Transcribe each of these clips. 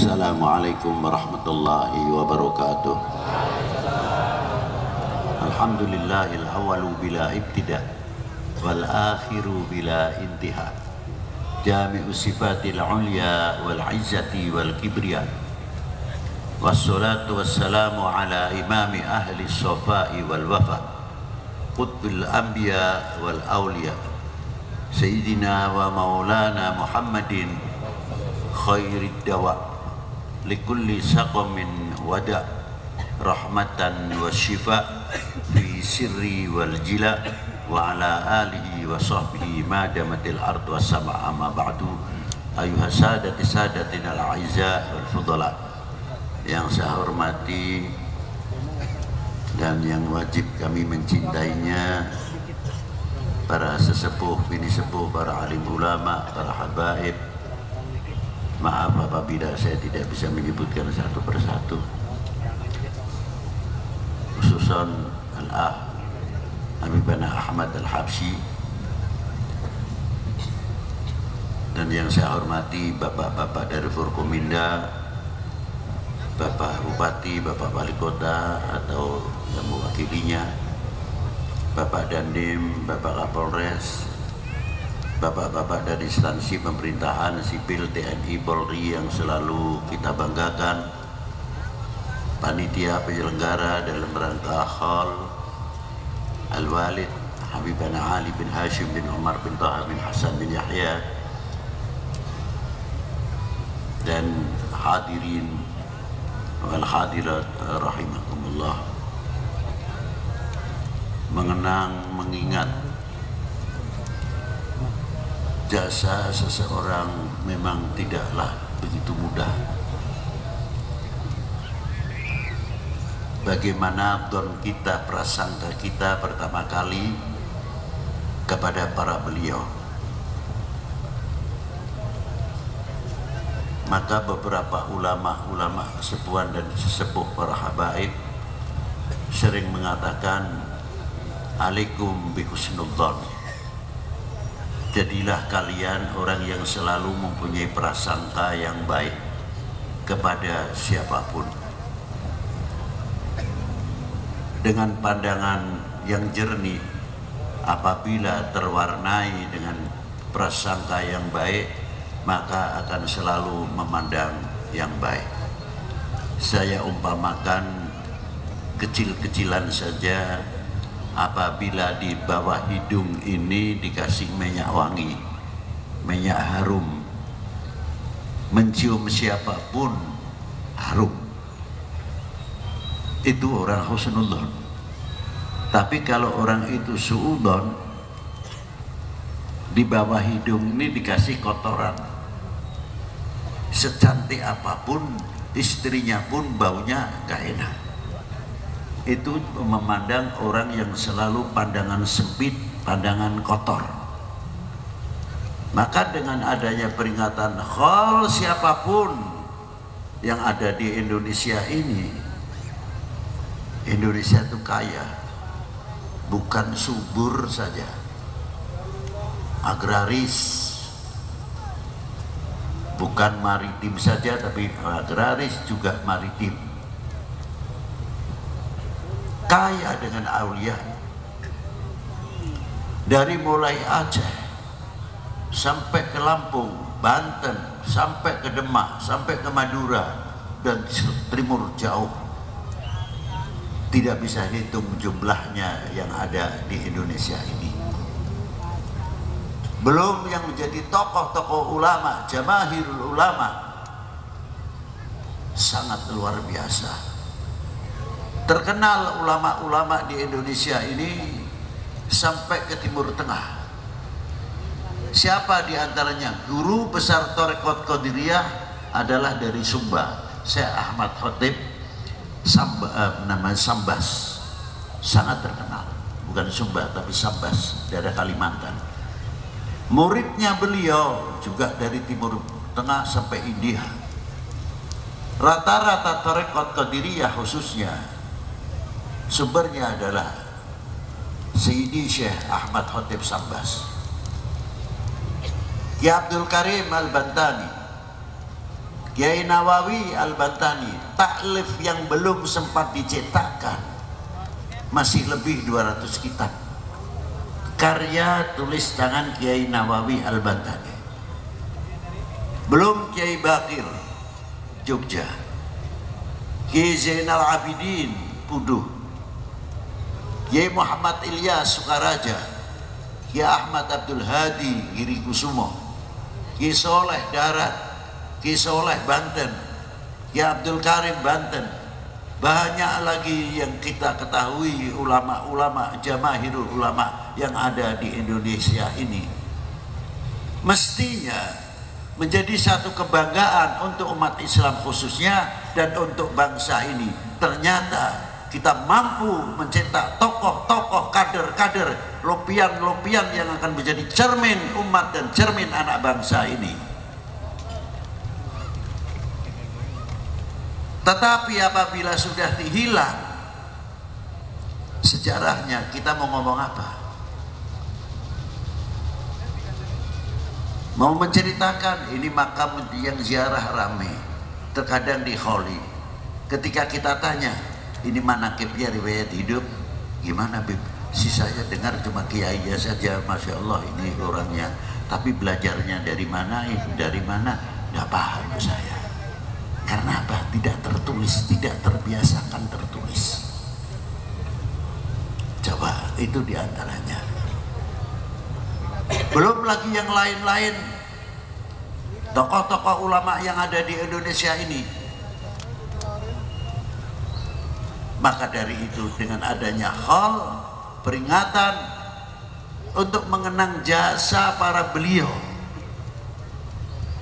Assalamualaikum warahmatullahi wabarakatuh. Alhamdulillahil awwalu bila ibtida wal akhiru bila intiha. Jami'u sifatil ulya wal izzati wal kibriya. Wassalatu wassalamu ala imami ahli sofai wal wafa, qutbil anbiya wal awliya, Sayyidina wa maulana Muhammadin khairid dawa likulli saqamin wada, rahmatan wa shifa fi sirri wal jila, wa ala alihi wa sahbihi ma damatil ardu wa sama'a ma ba'du. Ayuha sadati sadatina al-aizza wal fudala, yang saya hormati dan yang wajib kami mencintainya, para sesepuh, bini sepuh, para alim ulama, para habaib. Maaf apabila saya tidak bisa menyebutkan satu persatu, khususan Al-Ah Habibana Ahmad Al-Habsyi, dan yang saya hormati bapak-bapak dari Forkominda, Bapak Bupati, Bapak Wali Kota atau yang mewakilinya, Bapak Dandim, Bapak Kapolres, bapak-bapak dari instansi pemerintahan sipil, TNI, Polri yang selalu kita banggakan, panitia penyelenggara dalam rangka Haul Al-Walid Habibana Ali bin Hashim bin Umar bin Taha bin Hasan bin Yahya, dan hadirin wal hadirat rahimakumullah. Mengenang, mengingat jasa seseorang memang tidaklah begitu mudah. Bagaimana don kita, prasangka kita pertama kali kepada para beliau. Maka beberapa ulama-ulama sepuan dan sesepuh para habaib sering mengatakan, alaikum bi husnudzon. Jadilah kalian orang yang selalu mempunyai prasangka yang baik kepada siapapun, dengan pandangan yang jernih. Apabila terwarnai dengan prasangka yang baik, maka akan selalu memandang yang baik. Saya umpamakan kecil-kecilan saja, apabila di bawah hidung ini dikasih minyak wangi, minyak harum, mencium siapapun harum, itu orang husnudzon. Tapi kalau orang itu suudzon, di bawah hidung ini dikasih kotoran, secantik apapun istrinya pun baunya gak enak. Itu memandang orang yang selalu pandangan sempit, pandangan kotor. Maka dengan adanya peringatan khol siapapun yang ada di Indonesia ini, Indonesia itu kaya, bukan subur saja, agraris, bukan maritim saja, tapi agraris juga maritim. Kaya dengan aulia, dari mulai Aceh sampai ke Lampung, Banten, sampai ke Demak, sampai ke Madura dan timur jauh. Tidak bisa hitung jumlahnya yang ada di Indonesia ini. Belum yang menjadi tokoh-tokoh ulama, jamaahirul ulama, sangat luar biasa. Terkenal ulama-ulama di Indonesia ini sampai ke Timur Tengah. Siapa di antaranya? Guru besar Thariqat Qadiriyah adalah dari Sumba, Syekh Ahmad Khotib namanya Sambas, sangat terkenal. Bukan Sumba tapi Sambas, daerah Kalimantan. Muridnya beliau juga dari Timur Tengah sampai India. Rata-rata Thariqat Qadiriyah khususnya sumbernya adalah Sayyidi Syekh Ahmad Khotib Sambas. Ki Abdul Karim Al-Bantani Kiai Nawawi Al-Bantani, taklif yang belum sempat dicetakkan masih lebih 200 kitab karya tulis tangan Kiai Nawawi Al-Bantani. Belum Kiai Bakir Jogja, Kiai Zainal Abidin Puduh, Kiai Muhammad Ilyas Sukaraja, Kiai Ahmad Abdul Hadi Girikusumo, Kiai Soleh Darat, Kiai Soleh Banten, Kiai Abdul Karim Banten. Banyak lagi yang kita ketahui ulama-ulama, jamahirul ulama yang ada di Indonesia ini. Mestinya menjadi satu kebanggaan untuk umat Islam khususnya dan untuk bangsa ini. Ternyata kita mampu mencetak tokoh-tokoh, kader-kader, lopian-lopian yang akan menjadi cermin umat dan cermin anak bangsa ini. Tetapi apabila sudah hilang sejarahnya, kita mau ngomong apa? Mau menceritakan ini makam yang ziarah ramai, terkadang di Kholi. Ketika kita tanya, ini manakibnya riwayat hidup, gimana Bib? Si saya dengar cuma kiai saja, masya Allah ini orangnya. Tapi belajarnya dari mana? Dari mana? Nggak paham saya. Karena apa? Tidak tertulis, tidak terbiasakan tertulis. Coba itu diantaranya. Belum lagi yang lain-lain, tokoh-tokoh ulama yang ada di Indonesia ini. Maka dari itu dengan adanya hal peringatan untuk mengenang jasa para beliau.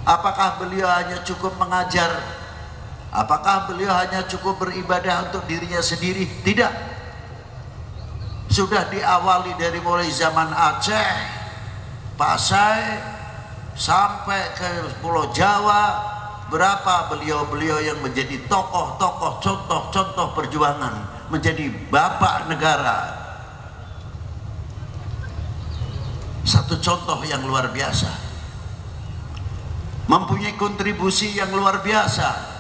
Apakah beliau hanya cukup mengajar? Apakah beliau hanya cukup beribadah untuk dirinya sendiri? Tidak. Sudah diawali dari mulai zaman Aceh, Pasai, sampai ke Pulau Jawa. Berapa beliau-beliau yang menjadi tokoh-tokoh, contoh-contoh perjuangan, menjadi bapak negara. Satu contoh yang luar biasa, mempunyai kontribusi yang luar biasa,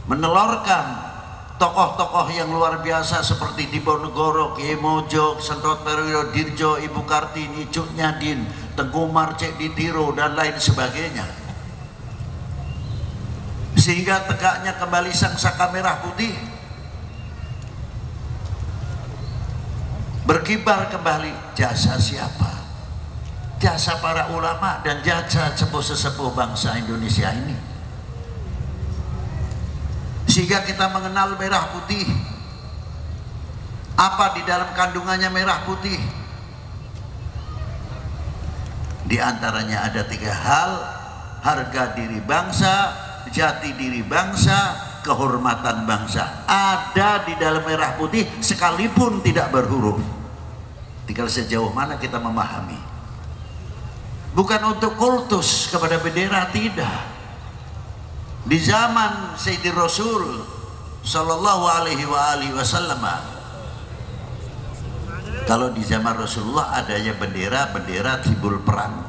menelurkan tokoh-tokoh yang luar biasa seperti Diponegoro, Kiai Mojo, Sentot Perwiro Dirjo, Ibu Kartini, Cuk Nyadin, Tengku Marcek Ditiro dan lain sebagainya. Sehingga tegaknya kembali sang saka merah putih, berkibar kembali. Jasa siapa? Jasa para ulama dan jasa sepuh-sepuh bangsa Indonesia ini. Sehingga kita mengenal merah putih. Apa di dalam kandungannya merah putih? Di antaranya ada 3 hal: harga diri bangsa, jati diri bangsa, kehormatan bangsa. Ada di dalam merah putih sekalipun tidak berhuruf. Tinggal sejauh mana kita memahami. Bukan untuk kultus kepada bendera, tidak. Di zaman Sayyidi Rasul Sallallahu Alaihi Wasallam, kalau di zaman Rasulullah adanya bendera simbol perang.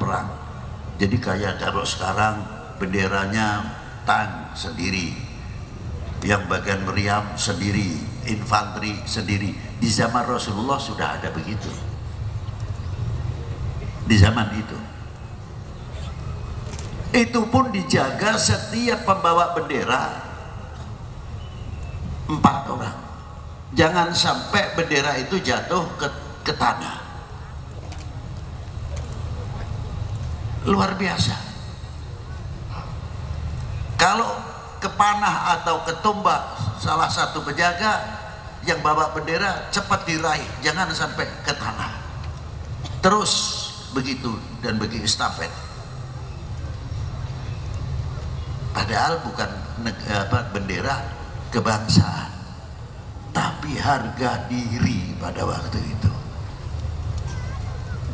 Jadi kayak kalau sekarang benderanya tank sendiri, yang bagian meriam sendiri, infanteri sendiri. Di zaman Rasulullah sudah ada begitu. Di zaman itu pun dijaga setiap pembawa bendera 4 orang. Jangan sampai bendera itu jatuh ke tanah. Luar biasa. Kalau ke panah atau ke tombak salah satu penjaga yang bawa bendera, cepat diraih, jangan sampai ke tanah. Terus begitu dan begitu estafet. Padahal bukan bendera kebangsaan, tapi harga diri pada waktu itu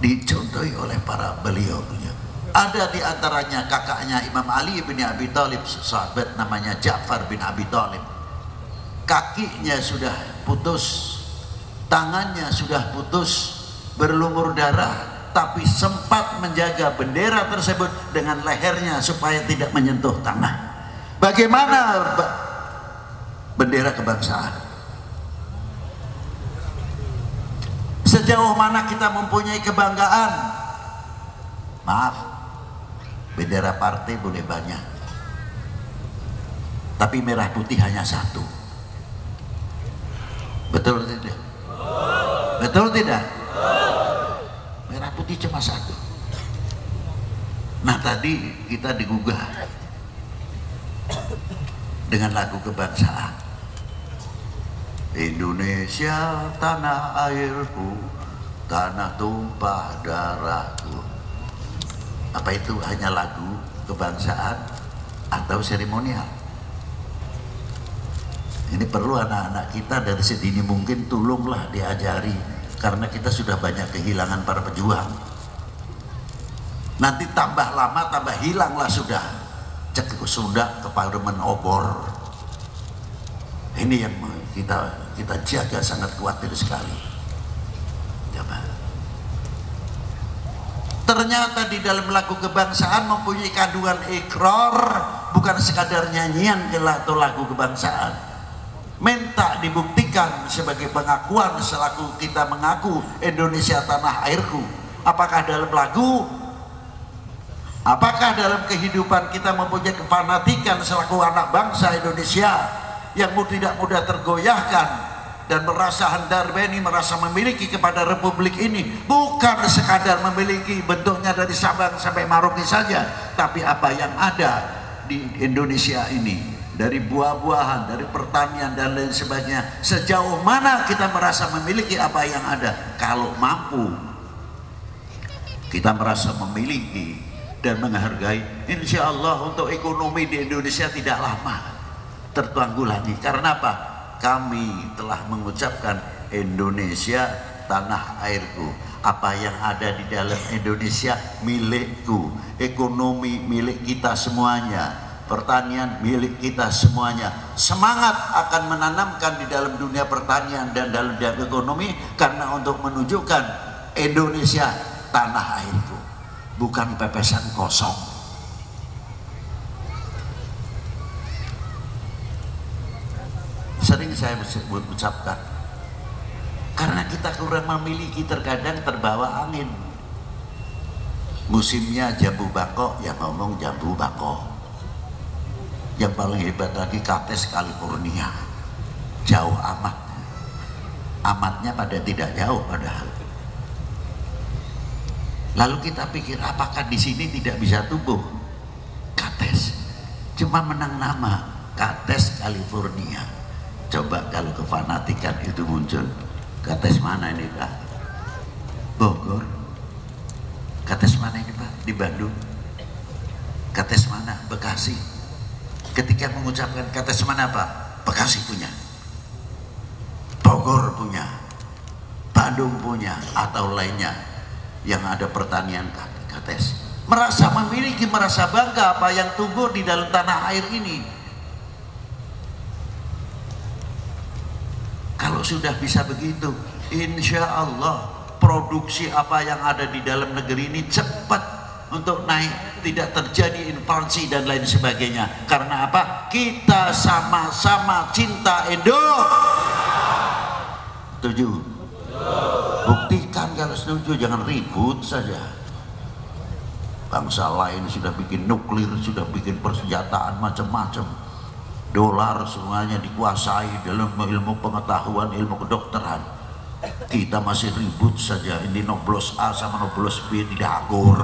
dicontohi oleh para beliau-beliau. Ada di antaranya kakaknya Imam Ali bin Abi Thalib, sahabat namanya Ja'far bin Abi Thalib. Kakinya sudah putus, tangannya sudah putus, berlumur darah, tapi sempat menjaga bendera tersebut dengan lehernya supaya tidak menyentuh tanah. Bagaimana bendera kebangsaan? Sejauh mana kita mempunyai kebanggaan? Maaf, bendera partai boleh banyak, tapi merah putih hanya satu. Betul tidak? Betul tidak? Merah putih cuma satu. Nah, tadi kita digugah dengan lagu kebangsaan. Indonesia tanah airku, tanah tumpah darahku. Apa itu hanya lagu kebangsaan atau seremonial? Ini perlu anak-anak kita dari sedini mungkin tolonglah diajari, karena kita sudah banyak kehilangan para pejuang. Nanti tambah lama tambah hilanglah sudah. Cek sudah ke parlemen obor. Ini yang kita jaga, sangat khawatir sekali. Coba. Ternyata di dalam lagu kebangsaan mempunyai kandungan ikrar, bukan sekadar nyanyian atau lagu kebangsaan. Minta dibuktikan sebagai pengakuan selaku kita mengaku Indonesia tanah airku. Apakah dalam lagu, apakah dalam kehidupan kita mempunyai kefanatikan selaku anak bangsa Indonesia yang tidak mudah tergoyahkan dan merasa handarbeni, merasa memiliki kepada republik ini, bukan sekadar memiliki bentuknya dari Sabang sampai Merauke saja, tapi apa yang ada di Indonesia ini, dari buah-buahan, dari pertanian dan lain sebagainya, sejauh mana kita merasa memiliki apa yang ada. Kalau mampu kita merasa memiliki dan menghargai, insya Allah untuk ekonomi di Indonesia tidak lama tertanggulangi. Karena apa? Kami telah mengucapkan Indonesia tanah airku. Apa yang ada di dalam Indonesia milikku. Ekonomi milik kita semuanya, pertanian milik kita semuanya. Semangat akan menanamkan di dalam dunia pertanian dan dalam dunia ekonomi, karena untuk menunjukkan Indonesia tanah airku, bukan pepesan kosong. Sering saya ucapkan, karena kita kurang memiliki, terkadang terbawa angin. Musimnya jambu bako, yang ngomong jambu bako. Yang paling hebat lagi Kates California, jauh amat. Amatnya pada tidak jauh padahal. Lalu kita pikir, apakah di sini tidak bisa tumbuh Kates? Cuma menang nama Kates California. Coba kalau kefanatikan itu muncul, Kates mana ini Pak? Bogor. Kates mana ini Pak? Di Bandung. Kates mana? Bekasi. Ketika mengucapkan Kates mana Pak? Bekasi punya, Bogor punya, Bandung punya, atau lainnya yang ada pertanian Kates. Merasa memiliki, merasa bangga apa yang tumbuh di dalam tanah air ini. Kalau sudah bisa begitu, insya Allah produksi apa yang ada di dalam negeri ini cepat untuk naik, tidak terjadi inflasi dan lain sebagainya. Karena apa? Kita sama-sama cinta Setuju? Buktikan kalau setuju, jangan ribut saja. Bangsa lain sudah bikin nuklir, sudah bikin persenjataan macam-macam. Dolar semuanya dikuasai dalam ilmu pengetahuan, ilmu kedokteran. Kita masih ribut saja, ini noblos A sama noblos B tidak akur.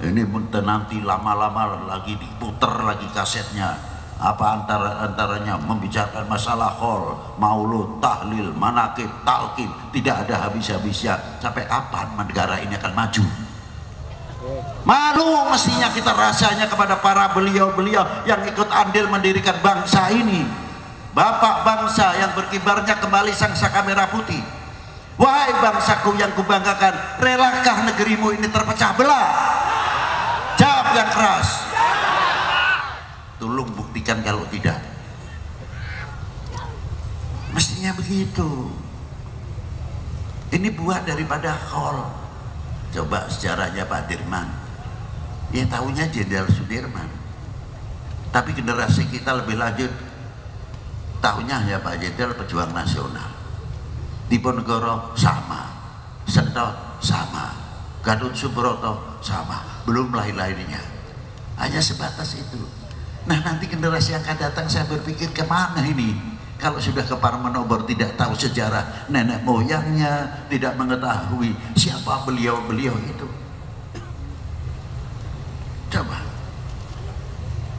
Ini nanti lama-lama lagi diputer lagi kasetnya. Apa antaranya membicarakan masalah khol, maulud, tahlil, manakib, talqin, tidak ada habis-habisnya. Sampai kapan negara ini akan maju? Malu mestinya kita rasanya kepada para beliau-beliau yang ikut andil mendirikan bangsa ini, bapak bangsa yang berkibarnya kembali sangsaka merah putih. Wahai bangsaku yang kubanggakan, relakah negerimu ini terpecah belah? Jawab yang keras. Tolong buktikan kalau tidak. Mestinya begitu. Ini buah daripada khol. Coba sejarahnya Pak Dirman, ya tahunya Jenderal Sudirman. Tapi generasi kita lebih lanjut tahunya ya Pak Jenderal pejuang nasional. Diponegoro sama, Sentot sama, Gatot Subroto sama, belum lain-lainnya. Hanya sebatas itu. Nah nanti generasi yang akan datang saya berpikir kemana ini? Kalau sudah ke Parmenobor tidak tahu sejarah nenek moyangnya, tidak mengetahui siapa beliau-beliau itu. Coba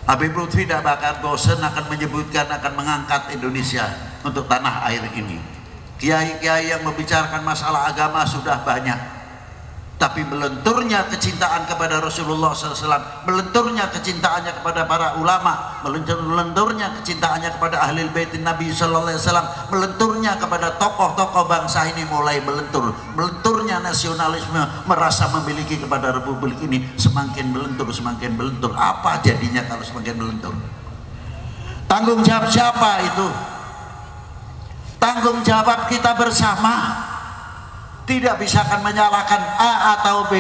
Habib Lutfi tidak bakal bosan akan menyebutkan, akan mengangkat Indonesia untuk tanah air ini. Kiai-kiai yang membicarakan masalah agama sudah banyak, tapi melenturnya kecintaan kepada Rasulullah SAW, melenturnya kecintaannya kepada para ulama, melenturnya kecintaannya kepada ahli bait Nabi SAW, melenturnya kepada tokoh-tokoh bangsa ini mulai melenturnya nasionalisme, merasa memiliki kepada republik ini semakin melentur. Apa jadinya kalau semakin melentur? Tanggung jawab siapa itu? Tanggung jawab kita bersama. Tidak bisa akan menyalahkan A atau B.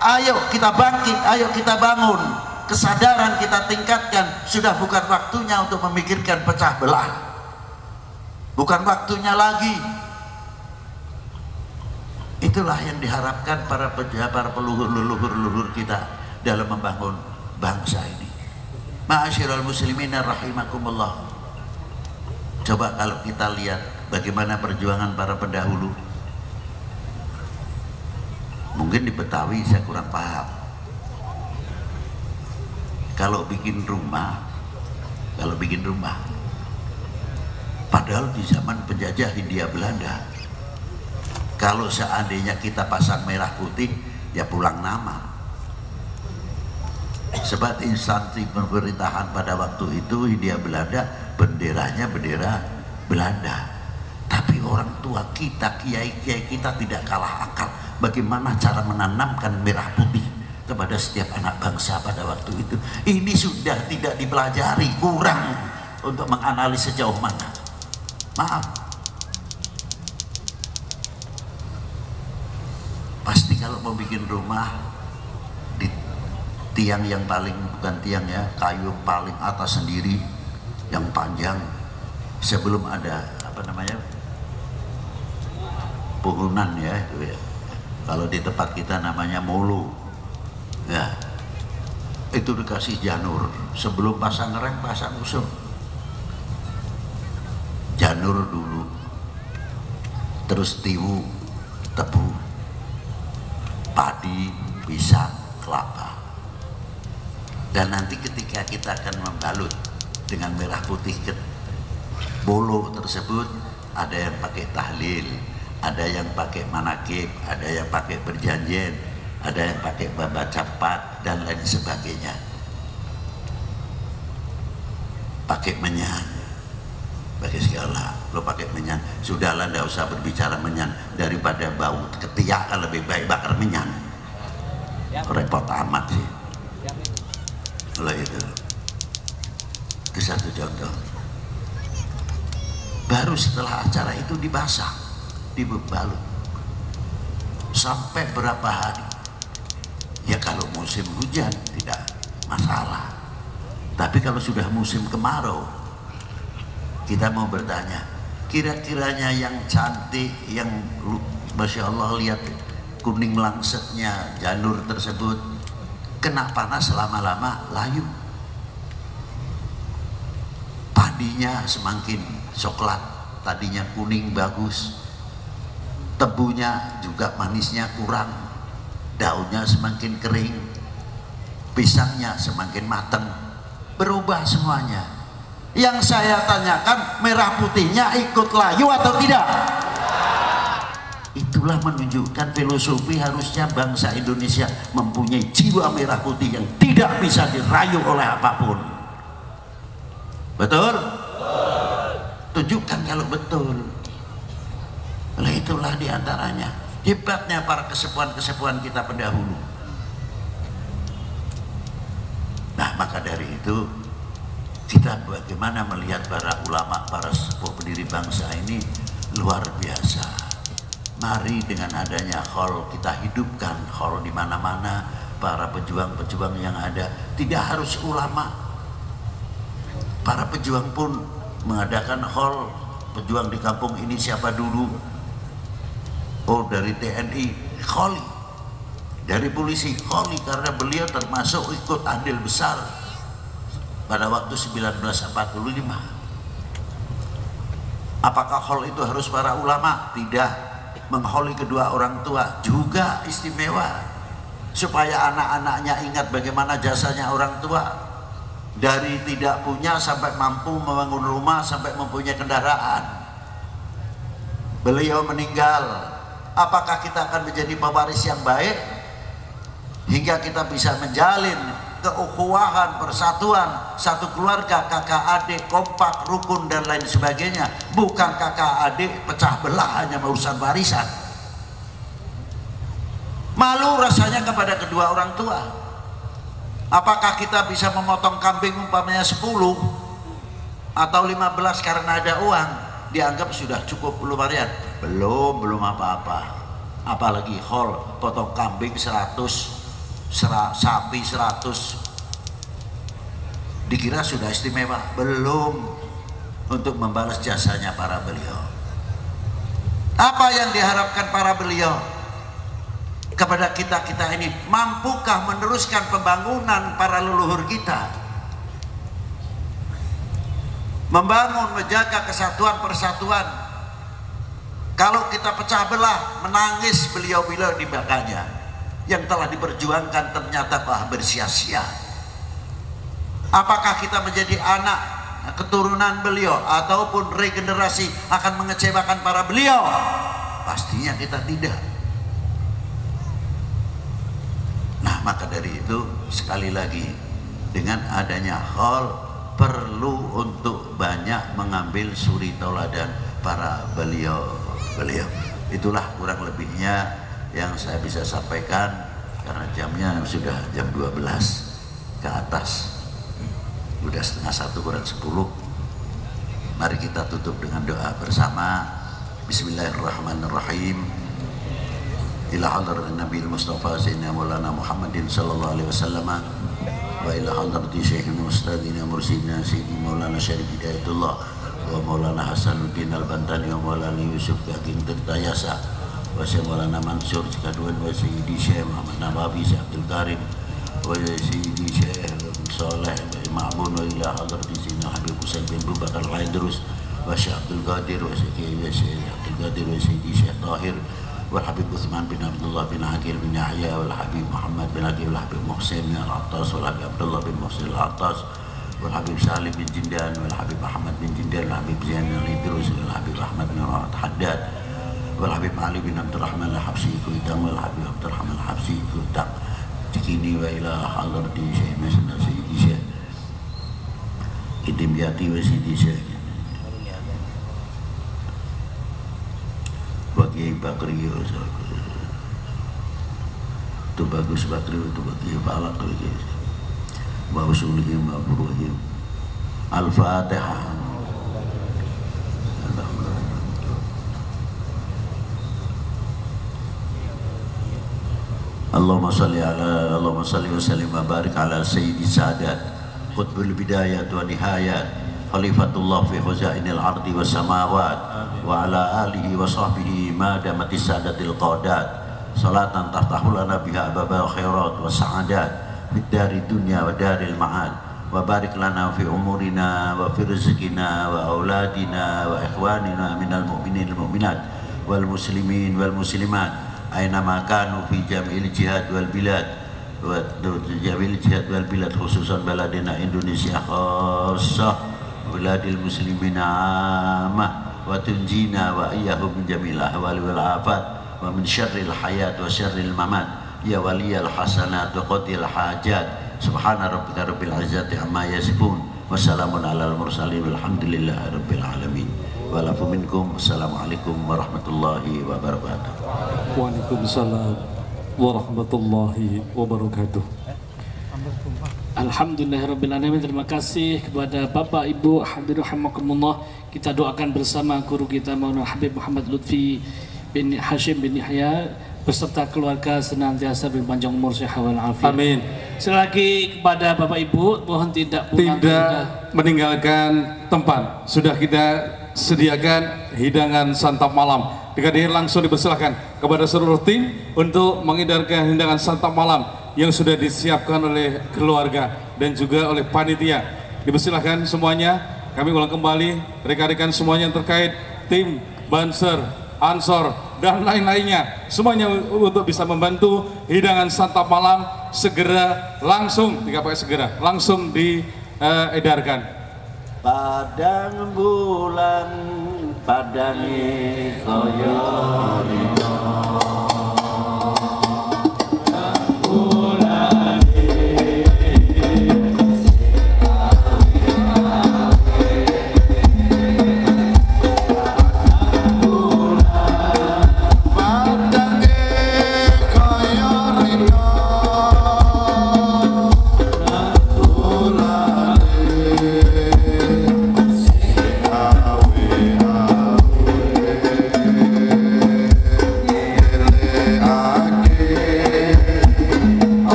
Ayo kita bangkit, ayo kita bangun. Kesadaran kita tingkatkan. Sudah bukan waktunya untuk memikirkan pecah belah. Bukan waktunya lagi. Itulah yang diharapkan para leluhur kita dalam membangun bangsa ini. Ma'asyiral muslimin rahimakumullah. Coba kalau kita lihat bagaimana perjuangan para pendahulu. Mungkin di Betawi saya kurang paham. Kalau bikin rumah, padahal di zaman penjajah Hindia Belanda, kalau seandainya kita pasang merah putih, ya pulang nama. Sebab instansi pemerintahan pada waktu itu Hindia Belanda, benderanya bendera Belanda. Tapi orang tua kita, kiai-kiai kita tidak kalah akal. Bagaimana cara menanamkan merah putih kepada setiap anak bangsa pada waktu itu. Ini sudah tidak dipelajari, kurang untuk menganalisis sejauh mana. Maaf. Pasti kalau mau bikin rumah di tiang yang paling, bukan tiang ya, kayu paling atas sendiri yang panjang, sebelum ada apa namanya, puhunan ya itu ya. Kalau di tempat kita namanya mulu, ya itu dikasih janur. Sebelum pasang reng, pasang usung, janur dulu, terus tiwu, tebu, padi, pisang, kelapa. Dan nanti ketika kita akan membalut dengan merah putih bolo tersebut, ada yang pakai tahlil, ada yang pakai manakib, ada yang pakai perjanjian, ada yang pakai baca pat dan lain sebagainya. Pakai menyan, pakai segala. Lo pakai menyan, sudahlah, nggak usah berbicara menyan, daripada bau ketiak lebih baik bakar menyan. Repot amat sih. Lo itu satu contoh. Baru setelah acara itu dibasah, dibalut sampai berapa hari. Ya kalau musim hujan tidak masalah, tapi kalau sudah musim kemarau, kita mau bertanya, kira-kiranya yang cantik, yang Masya Allah, lihat kuning melangsetnya janur tersebut, kena panas lama-lama layu. Padinya semakin coklat, tadinya kuning bagus, tebunya juga manisnya kurang, daunnya semakin kering, pisangnya semakin matang, berubah semuanya. Yang saya tanyakan, merah putihnya ikut layu atau tidak? Itulah menunjukkan filosofi harusnya bangsa Indonesia mempunyai jiwa merah putih yang tidak bisa dirayu oleh apapun. Betul? Tunjukkan kalau betul. Oleh itulah diantaranya hebatnya para kesepuan-kesepuan kita pendahulu. Nah maka dari itu kita bagaimana melihat para ulama, para sepuh pendiri bangsa ini luar biasa. Mari dengan adanya hall kita hidupkan hall di mana-mana, para pejuang-pejuang yang ada, tidak harus ulama. Para pejuang pun mengadakan hall pejuang di kampung ini siapa dulu. Oh, dari TNI kholi, dari polisi kholi, karena beliau termasuk ikut andil besar pada waktu 1945. Apakah hall itu harus para ulama? Tidak. Mengholi kedua orang tua juga istimewa, supaya anak-anaknya ingat bagaimana jasanya orang tua. Dari tidak punya sampai mampu membangun rumah, sampai mempunyai kendaraan. Beliau meninggal, apakah kita akan menjadi pewaris yang baik hingga kita bisa menjalin keukhuwahan, persatuan, satu keluarga, kakak adik kompak, rukun dan lain sebagainya, bukan kakak adik pecah belah hanya urusan warisan. Malu rasanya kepada kedua orang tua. Apakah kita bisa memotong kambing umpamanya 10 atau 15 karena ada uang, dianggap sudah cukup lumayan? Belum apa-apa. Apalagi hol, potong kambing 100, sapi 100, dikira sudah istimewa? Belum, untuk membalas jasanya para beliau. Apa yang diharapkan para beliau kepada kita ini? Mampukah meneruskan pembangunan para leluhur kita, membangun, menjaga kesatuan persatuan? Kalau kita pecah belah, menangis beliau-beliau di belakangnya yang telah diperjuangkan ternyata telah bersia-sia. Apakah kita menjadi anak keturunan beliau ataupun regenerasi akan mengecewakan para beliau? Pastinya kita tidak. Nah, maka dari itu sekali lagi, dengan adanya hall perlu untuk banyak mengambil suri tauladan para beliau. Itulah kurang lebihnya yang saya bisa sampaikan, karena jamnya sudah jam 12 ke atas, sudah setengah 1 kurang 10. Mari kita tutup dengan doa bersama. Bismillahirrahmanirrahim. Ila hadrat Nabi Mustafa Sayyidina Maulana Muhammadin sallallahu alaihi wasallam wa ila hadrati Syekhina Ustadzina Mursidina Sayyidina Maulana Syarif Hidayatullah wa Maulana Hasanuddin Al-Bantani wa Maulana Yusuf Hakim Tirtayasa wa Syekh Maulana Mansur Sekaduan wa Sayyidi Syekh Muhammad Nabawi Syekh Abdul Karim wa Sayyidi Syekh Saleh Ma'mun wa ila hadrati Sayyidina Habib Husain bin Bakar Al-Aidrus wa Syekh Abdul Qadir wa Syekh Abdul Qadir wa Sayyidi Syekh Tahir والحبيب عثمان بن عبد الله بن عقيل بن يحيى والحبيب محمد بن عقيل والحبيب محسن بن العطاس والحبيب عبد الله بن محسن العطاس والحبيب سالم بن جندان والحبيب محمد بن جندان والحبيب زين الإدروس والحبيب أحمد بن حداد والحبيب علي بن عبد الرحمن الحبسي كويتام والحبيب عبد الرحمن الحبسي كويتام تكيني وإلى حضرة شيخ مسنا سيدي شيخ Idimyati وسيدي شيخ bagi Bakri itu bagus, Bakri itu bagi Balak lagi wa usulihim wa buruhim. Al-Fatihah. Allahumma salli wa sallim wa barik ala sayyidi sadat qutbul bidayat wa nihayat Khalifatullah fi khuzainil ardi wa samawat wa ala alihi wa sahbihi ma damati sadatil qadat salatan tahtahu lana biha ababal khairat wa sa'adat fid dari dunya wa daril ma'ad wa barik lana fi umurina wa fi rizqina wa auladina wa ikhwanina minal mu'minin wal mu'minat wal muslimin wal muslimat aina ma kanu fi jam'il jihad wal bilad wa jam'il jihad wal bilad khususan baladina Indonesia khassah biladil muslimin amah wa tunjina wa iyyahum min jamil ahwali wal afat wa min syarril hayat wa syarril mamat ya waliyal hasanat wa qadil hajat subhana rabbika rabbil izzati amma yasifun wa salamun alal mursalin walhamdulillahi rabbil alamin wa lafu minkum. Assalamualaikum warahmatullahi wabarakatuh. Waalaikumsalam warahmatullahi wabarakatuh. Alhamdulillahirrabbilalamin. Terima kasih kepada Bapak Ibu hadirin rahimakumullah. Kita doakan bersama guru kita Maulana Habib Muhammad Lutfi bin Hashim bin Yahya beserta keluarga senantiasa berpanjang umur, sehat walafiat. Amin. Sekali lagi kepada Bapak Ibu, mohon tidak meninggalkan tempat. Sudah kita sediakan hidangan santap malam. Dikadir langsung dipersilakan kepada seluruh tim untuk mengedarkan hidangan santap malam yang sudah disiapkan oleh keluarga dan juga oleh panitia. Dipersilakan semuanya. Kami ulang kembali, rekan-rekan semuanya yang terkait, tim, Banser, Ansor, dan lain-lainnya, semuanya untuk bisa membantu hidangan santap malam segera langsung, langsung diedarkan. Padang bulan, padangi koyo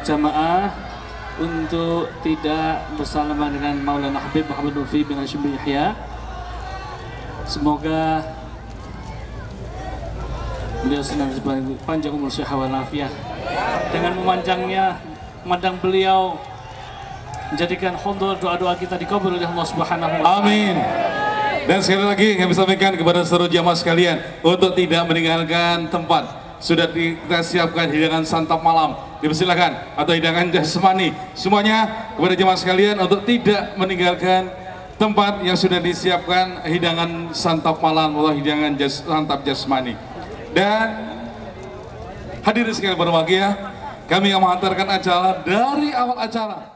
jamaah untuk tidak bersalaman dengan Maulana Habib Muhammad Lutfi bin Hashim bin Yahya. Semoga beliau senang panjang umur sehat walafiat. Dengan memanjangnya memandang beliau, menjadikan honor doa-doa kita dikabul oleh Allah Subhanahu wa taala. Amin. Dan sekali lagi kami sampaikan kepada seluruh jamaah sekalian untuk tidak meninggalkan tempat. Sudah kita siapkan hidangan santap malam, dipersilakan, atau hidangan jasmani. Semuanya kepada jemaah sekalian untuk tidak meninggalkan tempat yang sudah disiapkan hidangan santap malam atau hidangan santap jasmani. Dan hadirin sekalian berbahagia, kami yang mengantarkan acara dari awal acara